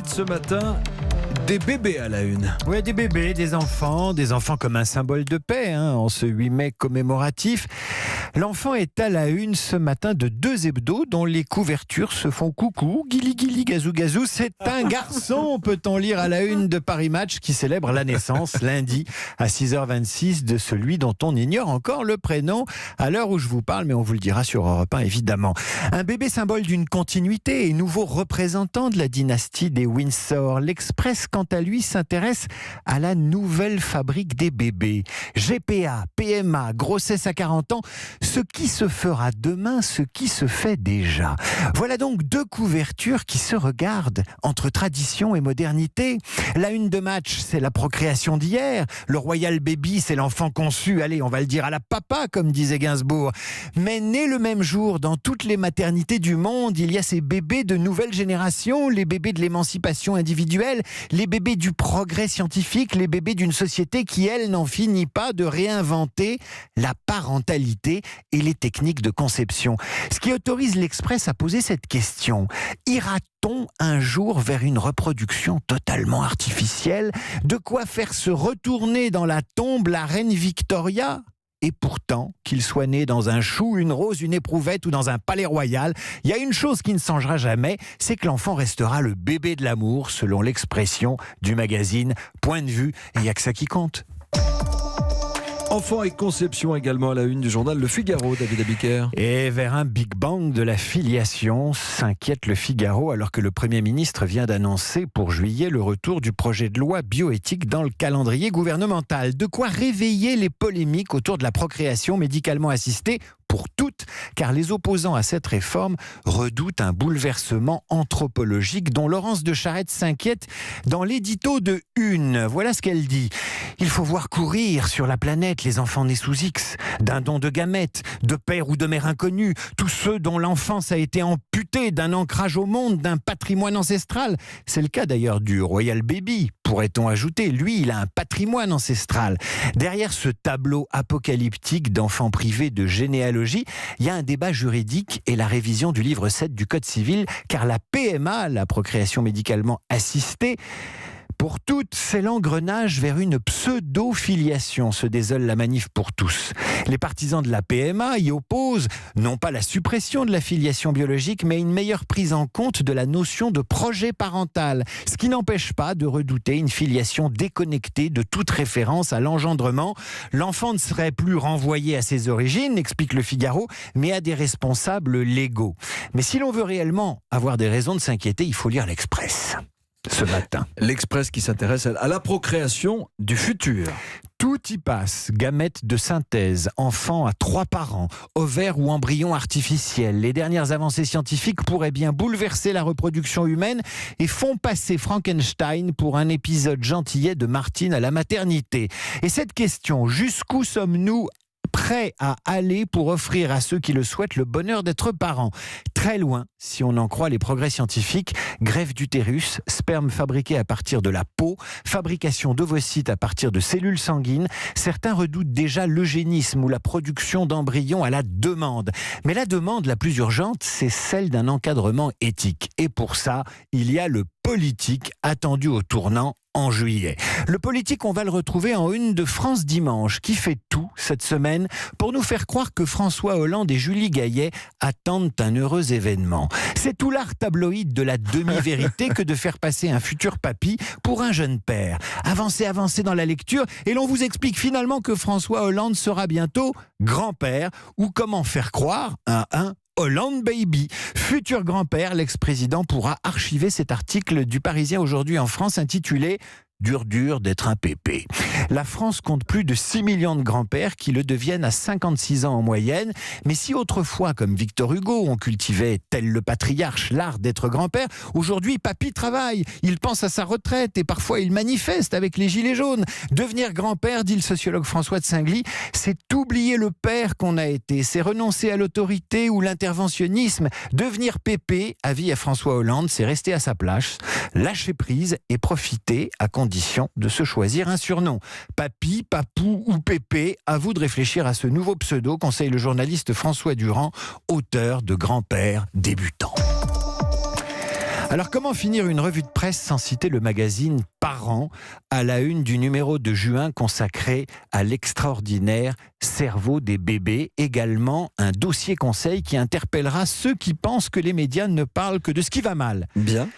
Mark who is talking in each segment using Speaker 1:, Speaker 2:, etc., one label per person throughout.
Speaker 1: Manchette ce matin, des bébés à la une.
Speaker 2: Oui, des bébés, des enfants comme un symbole de paix en ce 8 mai commémoratif. L'enfant est à la une ce matin de 2 hebdos dont les couvertures se font coucou, guili guili, gazou gazou. C'est un garçon, peut-on lire à la une de Paris Match, qui célèbre la naissance lundi à 6h26 de celui dont on ignore encore le prénom à l'heure où je vous parle, mais on vous le dira sur Europe 1 évidemment. Un bébé symbole d'une continuité et nouveau représentant de la dynastie des Windsor. L'Express, quant à lui, s'intéresse à la nouvelle fabrique des bébés. GPA, PMA, grossesse à 40 ans, ce qui se fera demain, ce qui se fait déjà. Voilà donc 2 couvertures qui se regardent entre tradition et modernité. La une de Match, c'est la procréation d'hier. Le Royal Baby, c'est l'enfant conçu, allez, on va le dire à la papa, comme disait Gainsbourg. Mais né le même jour dans toutes les maternités du monde, il y a ces bébés de nouvelle génération, les bébés de l'émancipation individuelle, les bébés du progrès scientifique, les bébés d'une société qui, elle, n'en finit pas de réinventer la parentalité et les techniques de conception. Ce qui autorise l'Express à poser cette question. Ira-t-on un jour vers une reproduction totalement artificielle? De quoi faire se retourner dans la tombe la reine Victoria? Et pourtant, qu'il soit né dans un chou, une rose, une éprouvette ou dans un palais royal, il y a une chose qui ne changera jamais, c'est que l'enfant restera le bébé de l'amour, selon l'expression du magazine Point de vue. Et il n'y a que ça qui compte.
Speaker 1: Enfants et conception également à la une du journal Le Figaro, David Abiker.
Speaker 2: Et vers un Big Bang de la filiation, s'inquiète Le Figaro alors que le Premier ministre vient d'annoncer pour juillet le retour du projet de loi bioéthique dans le calendrier gouvernemental. De quoi réveiller les polémiques autour de la procréation médicalement assistée pour toutes, car les opposants à cette réforme redoutent un bouleversement anthropologique dont Laurence de Charette s'inquiète dans l'édito de Une. Voilà ce qu'elle dit. Il faut voir courir sur la planète les enfants nés sous X, d'un don de gamètes, de père ou de mère inconnus, tous ceux dont l'enfance a été amputée d'un ancrage au monde, d'un patrimoine ancestral. C'est le cas d'ailleurs du Royal Baby, pourrait-on ajouter. Lui, il a un patrimoine ancestral. Derrière ce tableau apocalyptique d'enfants privés de généalogie, il y a un débat juridique et la révision du livre 7 du Code civil, car la PMA, la procréation médicalement assistée, pour toutes, c'est l'engrenage vers une pseudo-filiation, se désole la manif pour tous. Les partisans de la PMA y opposent non pas la suppression de la filiation biologique, mais une meilleure prise en compte de la notion de projet parental, ce qui n'empêche pas de redouter une filiation déconnectée de toute référence à l'engendrement. L'enfant ne serait plus renvoyé à ses origines, explique Le Figaro, mais à des responsables légaux. Mais si l'on veut réellement avoir des raisons de s'inquiéter, il faut lire l'Express. Ce matin.
Speaker 1: L'Express qui s'intéresse à la procréation du futur.
Speaker 2: Tout y passe, gamètes de synthèse, enfants à 3 parents, ovaires ou embryons artificiels. Les dernières avancées scientifiques pourraient bien bouleverser la reproduction humaine et font passer Frankenstein pour un épisode gentillet de Martine à la maternité. Et cette question, jusqu'où sommes-nous prêts à aller pour offrir à ceux qui le souhaitent le bonheur d'être parents? Très loin, si on en croit les progrès scientifiques. Greffe d'utérus, sperme fabriqué à partir de la peau, fabrication d'ovocytes à partir de cellules sanguines. Certains redoutent déjà l'eugénisme ou la production d'embryons à la demande. Mais la demande la plus urgente, c'est celle d'un encadrement éthique. Et pour ça, il y a le politique attendu au tournant en juillet. Le politique, on va le retrouver en une de France Dimanche, qui fait tout cette semaine pour nous faire croire que François Hollande et Julie Gaillet attendent un heureux événement. C'est tout l'art tabloïd de la demi-vérité que de faire passer un futur papy pour un jeune père. Avancez dans la lecture et l'on vous explique finalement que François Hollande sera bientôt grand-père, ou comment faire croire à un Hollande Baby. Futur grand-père, l'ex-président pourra archiver cet article du Parisien aujourd'hui en France intitulé « Dur d'être un pépé ». La France compte plus de 6 millions de grands-pères qui le deviennent à 56 ans en moyenne. Mais si autrefois, comme Victor Hugo, on cultivait, tel le patriarche, l'art d'être grand-père, aujourd'hui, papy travaille, il pense à sa retraite et parfois il manifeste avec les gilets jaunes. Devenir grand-père, dit le sociologue François de Singly, c'est oublier le père qu'on a été, c'est renoncer à l'autorité ou l'interventionnisme. Devenir pépé, avis à François Hollande, c'est rester à sa place, lâcher prise et profiter à condition de se choisir un surnom. Papy, Papou ou Pépé, à vous de réfléchir à ce nouveau pseudo, conseille le journaliste François Durand, auteur de Grand-père débutant. Alors comment finir une revue de presse sans citer le magazine Parents à la une du numéro de juin consacré à l'extraordinaire cerveau des bébés, également un dossier conseil qui interpellera ceux qui pensent que les médias ne parlent que de ce qui va mal.
Speaker 1: Bien.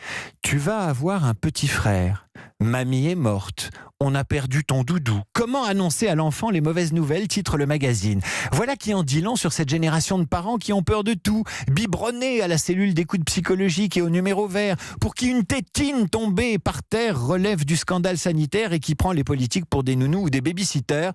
Speaker 2: Tu vas avoir un petit frère. Mamie est morte. On a perdu ton doudou. Comment annoncer à l'enfant les mauvaises nouvelles, titre le magazine. Voilà qui en dit long sur cette génération de parents qui ont peur de tout, biberonnés à la cellule d'écoute psychologique et au numéro vert, pour qui une tétine tombée par terre relève du scandale sanitaire et qui prend les politiques pour des nounous ou des babysitters.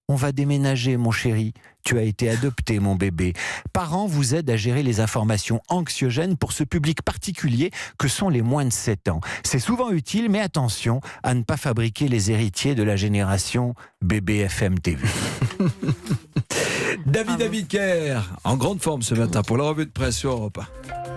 Speaker 2: On va déménager, mon chéri. Tu as été adopté, mon bébé. Parents vous aident à gérer les informations anxiogènes pour ce public particulier que sont les moins de 7 ans. C'est souvent utile, mais attention à ne pas fabriquer les héritiers de la génération BBFM TV.
Speaker 1: David Abiker, en grande forme ce matin pour la revue de presse sur Europe 1.